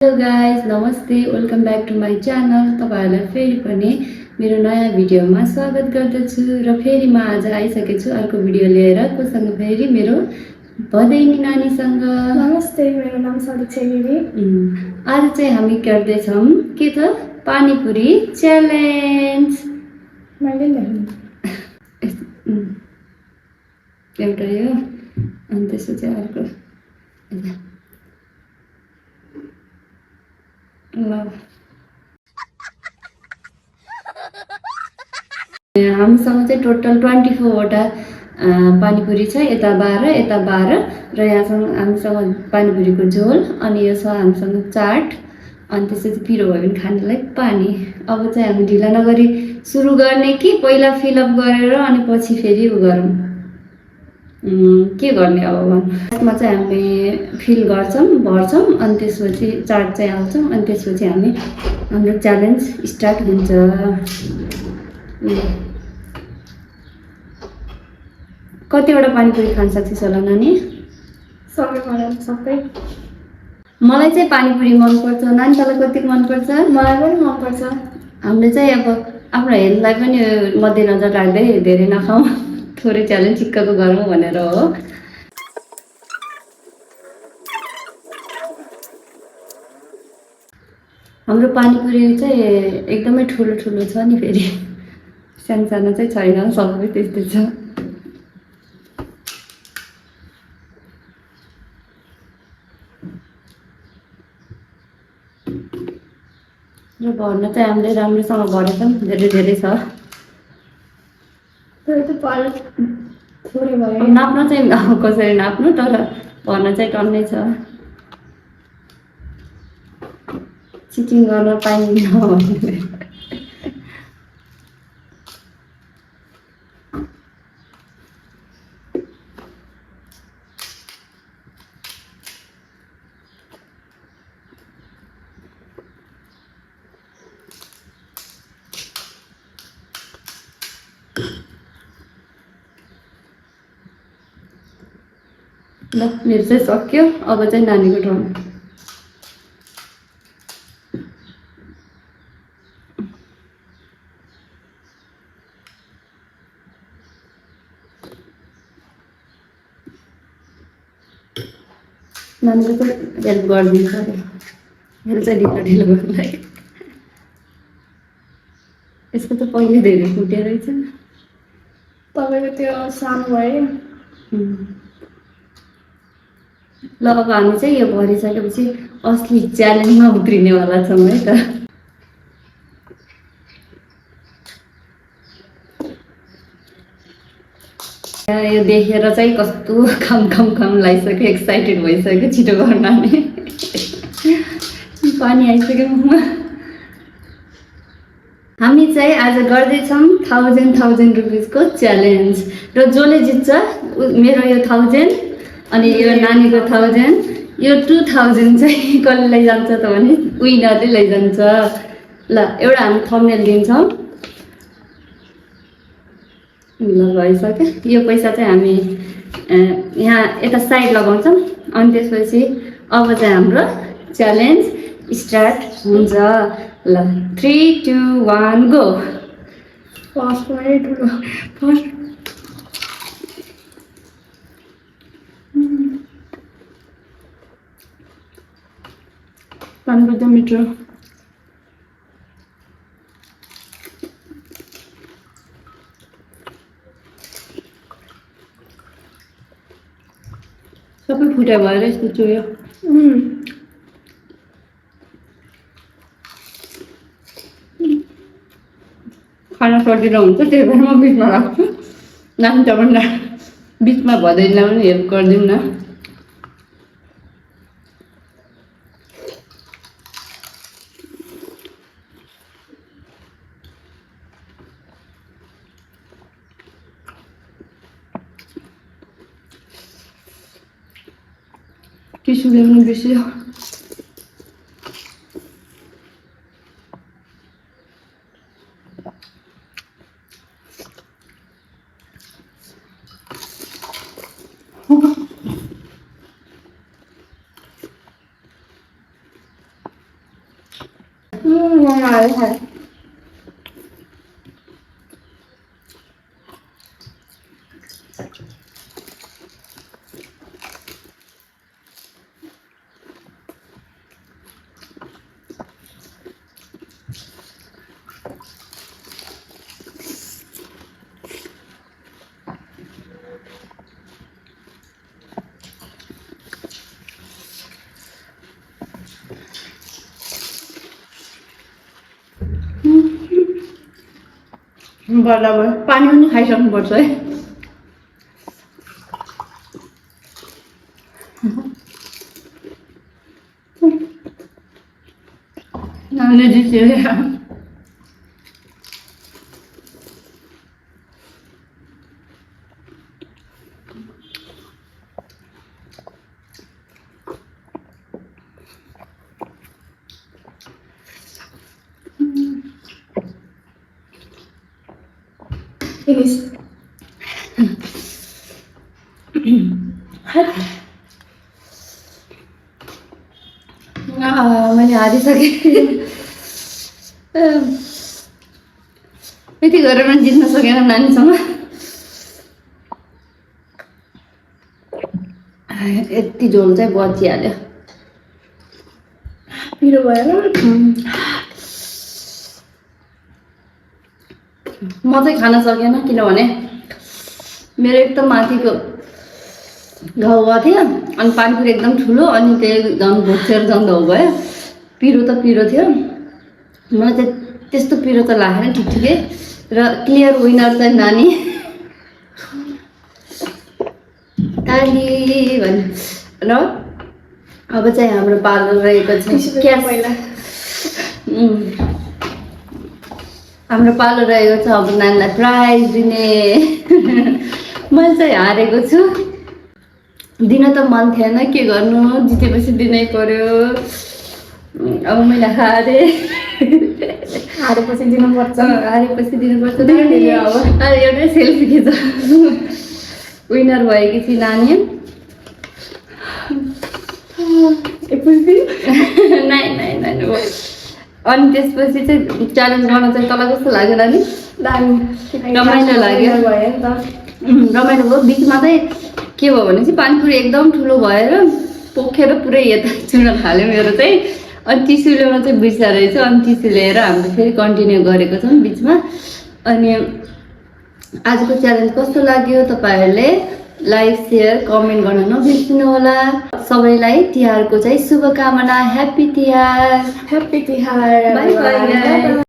Hello guys नमस्ते welcome back to my channel. तपाईँहरूलाई फेरि पनि मेरो नयाँ भिडियोमा स्वागत गर्दछु र फेरि म आज आइसकेको छु अर्को भिडियो लिएर। कोसँग फेरि मेरो भदैनी नानीसँग। नमस्ते, मेरो नाम सरिक्षा गिरी। आज चाहिँ हामी गर्दैछौँ के त पानीपुरी च्यालेन्ज। मैले एउटा यो अनि त्यसपछि अर्को हामीसँग चाहिँ टोटल 24वटा पानीपुरी छ। यता 12 यता 12 र यहाँसँग हामीसँग पानीपुरीको झोल अनि यो छ हामीसँग चाट अनि त्यसपछि पिरो भयो भने खानेलाई पानी। अब चाहिँ हामी ढिला नगरी सुरु गर्ने कि पहिला फिलअप गरेर अनि पछि फेरि उ गरौँ के गर्ने अब यसमा चाहिँ हामी फिल गर्छौँ भर्छौँ अनि त्यसपछि चाट चाहिँ हाल्छौँ अनि त्यसपछि हामी हाम्रो च्यालेन्ज स्टार्ट हुन्छ। कतिवटा पानीपुरी खान सक्छस् होला नानी? सबै। मलाई चाहिँ पानीपुरी मनपर्छ। नानी तँलाई कति मनपर्छ? मलाई पनि मनपर्छ। हामीले चाहिँ अब आफ्नो हेल्थलाई पनि मध्यनजर राख्दै धेरै नखाउँ, थोरै च्यालेन्ज चिक्कको गरौँ भनेर हो। हाम्रो पानीपुरी चाहिँ एकदमै ठुलो ठुलो छ नि, फेरि सानो सानो चाहिँ छैन, सबै त्यस्तै छ। र भर्न चाहिँ हामीले राम्रोसँग भरेछौँ, धेरै धेरै छ। नाप्न चाहिँ कसरी नाप्नु, तर भर्न चाहिँ टन्नै छ। चिटिङ गर्न पाइँदैन भन्ने। ल मेरो चाहिँ सक्यो, अब चाहिँ नानीको टर्न। नानीको चाहिँ हेल्प गरिदिनु पऱ्यो, हेल्प चाहिँ ढिलो गर्नुलाई। यसको त पहिले धेरै फुट्यो रहेछ। तपाईँको त्यो सानो भयो। ल अब हामी चाहिँ यो भरिसकेपछि असली च्यालेन्जमा उत्रिनेवाला छौँ है त। यो देखेर चाहिँ कस्तो काम लागिसक्यो, एक्साइटेड भइसक्यो, छिटो गर्न नि। पानी आइसक्यो मुखमा। हामी चाहिँ आज गर्दैछौँ 1000 रुपिसको च्यालेन्ज र जसले जित्छ मेरो यो 1000 अनि यो नानीको 1000, यो 2000 चाहिँ कसले लैजान्छ त भने विनरले लैजान्छ। ल एउटा हामी थम्बनेल दिन्छौँ। ल भइसक्यो। यो पैसा चाहिँ हामी यहाँ यता साइड लगाउँछौँ अनि त्यसपछि अब चाहिँ हाम्रो च्यालेन्ज स्टार्ट हुन्छ। ल 3 2 1 गो। फर्स्टमै ठुलो पानीको एकदम मिठो। सबै फुट्यो भएर यस्तो चुयो। खाना सजिलो हुन्छ, त्यही भएर म बिचमा राख्छु। नानी त पनि बिचमा भदैलाई पनि हेल्प गरिदिउँ न। टिस्यु ल्याउनु बिर्स्यो। हालेर खाएँ बराबर पानी पनि खाइसक्नुपर्छ है नानीले जित्यो फिनिस मैले हारिसकेँ यति गरेर पनि जित्न सकेन नानीसँग यति झोल चाहिँ बचिहाल्यो पिरो भएर म चाहिँ खान सकेन किनभने मेरो एकदम माथिको घाउ भएको थियो अनि पानीपुरी एकदम ठुलो अनि त्यही झन् भोक्सेर झन् घाउ भयो पिरो त पिरो थियो मलाई चाहिँ त्यस्तो पिरो त लागेन ठिक ठिकै र क्लियर विनर चाहिँ नानी ताली भन्नु र अब चाहिँ हाम्रो पालो रहेको छ क्यास पहिला हाम्रो पालो रहेको छ अब नानीलाई प्राइज दिने मैले चाहिँ हारेको छु दिन त मन थिएन के गर्नु जितेपछि दिनै पर्यो अब मैले हारेँ हारेपछि दिनुपर्छ हारेपछि दिनुपर्छ अब एउटै सेल्फी खिच विनर भएकी थिएँ नानी नाइ नाइ नाइ अनि त्यसपछि चाहिँ च्यालेन्ज गर्न चाहिँ तँलाई कस्तो लाग्यो नानी रमाइलो लाग्यो भयो नि त रमाइलो भयो बिचमा चाहिँ के भयो भने चाहिँ पानीपुरी एकदम ठुलो भएर पोखेर पुरै यता चुन थाल्यो मेरो चाहिँ अनि टिस्यु ल्याउन चाहिँ बिर्सारहेछ अनि टिस्यु ल्याएर हामीले फेरि कन्टिन्यू गरेको छौँ बिचमा अनि आजको च्यालेन्ज कस्तो लाग्यो तपाईँहरूले लाइक सेयर कमेन्ट गर्न नबिर्सिनु होला सबैलाई तिहारको चाहिँ शुभकामना happy Tihar happy Tihar by by